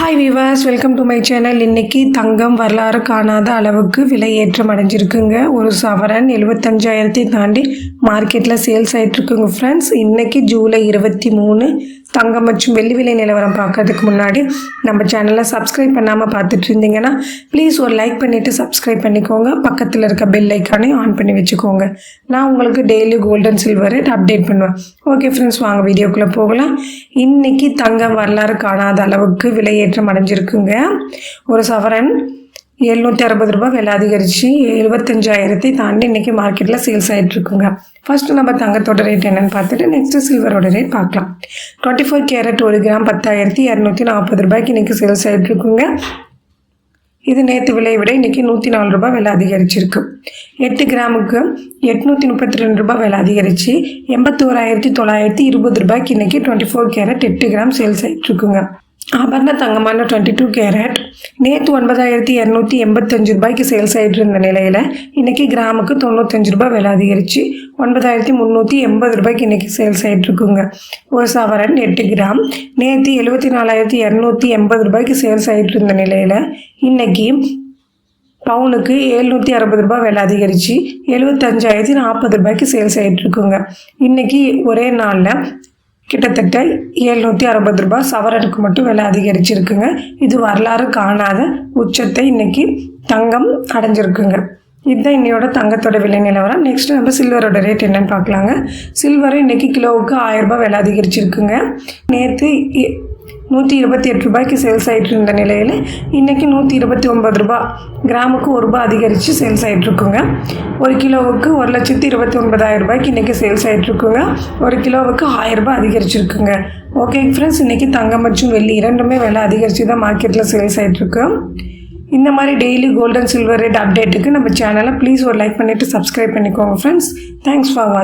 Hi viewers, welcome to my channel. இன்றைக்கி தங்கம் வரலாறு காணாத அளவுக்கு விலை ஏற்றம் அடைஞ்சிருக்குங்க. ஒரு சவரன் 75,000 தாண்டி மார்க்கெட்டில் சேல்ஸ் ஆகிட்டுருக்குங்க ஃப்ரெண்ட்ஸ். இன்றைக்கி ஜூலை 23 தங்கம் மற்றும் வெள்ளி விலை நிலவரம் பார்க்கறதுக்கு முன்னாடி நம்ம சேனலை சப்ஸ்கிரைப் பண்ணாமல் பார்த்துட்டு இருந்தீங்கன்னா ப்ளீஸ் ஒரு லைக் பண்ணிவிட்டு சப்ஸ்கிரைப் பண்ணிக்கோங்க. பக்கத்தில் இருக்க பெல் ஐக்கானையும் ஆன் பண்ணி வச்சுக்கோங்க. நான் உங்களுக்கு daily gold and silver rate update பண்ணுவேன். ஓகே ஃப்ரெண்ட்ஸ், வாங்க வீடியோக்குள்ளே போகலாம். இன்றைக்கி தங்கம் வரலாறு காணாத அளவுக்கு விலை ஏற்றம் அடைஞ்சிருக்குங்க. ஒரு சவரன் 760 ரூபாய் விலை அதிகரித்து 75,000 தாண்டி இன்றைக்கி மார்க்கெட்டில் சேல்ஸ் ஆகிட்டுருக்குங்க. ஃபஸ்ட்டு நம்ம தங்கத்தோட ரேட் என்னென்னு பார்த்துட்டு நெக்ஸ்ட்டு சில்வரோட ரேட் பார்க்கலாம். 24 கேரட் 1 கிராம் 10,240 ரூபாய்க்கு இன்றைக்கி சேல்ஸ் ஆகிட்டுருக்குங்க. இது நேற்று விலையை விட இன்றைக்கி 104 ரூபாய் விலை அதிகரிச்சிருக்கு. 8 கிராமுக்கு 832 ரூபாய் விலை அதிகரித்து 81,920 ரூபாய்க்கு இன்றைக்கி 24 கேரட் 8 கிராம் சேல்ஸ் ஆகிட்டுருக்குங்க. ஆபரண தங்கமான 22 கேரட் நேற்று 9,285 ரூபாய்க்கு சேல்ஸ் ஆகிட்டு இருந்த நிலையில் இன்றைக்கி கிராமுக்கு 95 ரூபாய் விலை அதிகரித்து 9,380 ரூபாய்க்கு இன்றைக்கி சேல்ஸ் ஆகிட்டுருக்குங்க. ஒரு சவரன் 8 கிராம் நேற்று 74,280 ரூபாய்க்கு சேல்ஸ் ஆகிட்டு இருந்த நிலையில் இன்றைக்கி பவுனுக்கு 760 ரூபாய் விலை அதிகரித்து 75,040 ரூபாய்க்கு சேல்ஸ் ஆகிட்டுருக்குங்க. இன்றைக்கி ஒரே நாளில் கிட்டத்தட்ட 760 ரூபாய் சவரனுக்கு மட்டும் விலை அதிகரிச்சிருக்குங்க. இது வரலாறு காணாத உச்சத்தை இன்றைக்கி தங்கம் அடைஞ்சிருக்குங்க. இதுதான் இன்னையோட தங்கத்தோட விலை நிலவரம். நெக்ஸ்ட்டு நம்ம சில்வரோட ரேட் என்னென்னு பார்க்கலாங்க. சில்வர் இன்றைக்கி கிலோவுக்கு 1000 ரூபாய் விலை அதிகரிச்சிருக்குங்க. நேற்று 128 ரூபாய்க்கு சேல்ஸ் ஆகிட்டு இருந்த நிலையில் இன்றைக்கி 129 ரூபாய் கிராமுக்கு 1 ரூபாய் அதிகரித்து சேல்ஸ் ஆகிட்டுருக்குங்க. ஒரு கிலோவுக்கு 1,29,000 ரூபாய்க்கு இன்றைக்கி சேல்ஸ் ஆகிட்டுருக்குங்க. ஒரு கிலோவுக்கு 1000 ரூபாய் அதிகரிச்சிருக்குங்க. ஓகே ஃப்ரெண்ட்ஸ், இன்றைக்கி தங்கம் மற்றும் வெள்ளி இரண்டுமே விலை அதிகரித்து தான் மார்க்கெட்டில் சேல்ஸ் ஆகிட்டுருக்கு. இந்த மாதிரி daily gold and silver rate அப்டேட்டுக்கு நம்ம சேனலை ப்ளீஸ் ஒரு லைக் பண்ணிவிட்டு சப்ஸ்கிரைப் பண்ணிக்கோங்க ஃப்ரெண்ட்ஸ். தேங்க்ஸ் ஃபார் வாட்சிங்.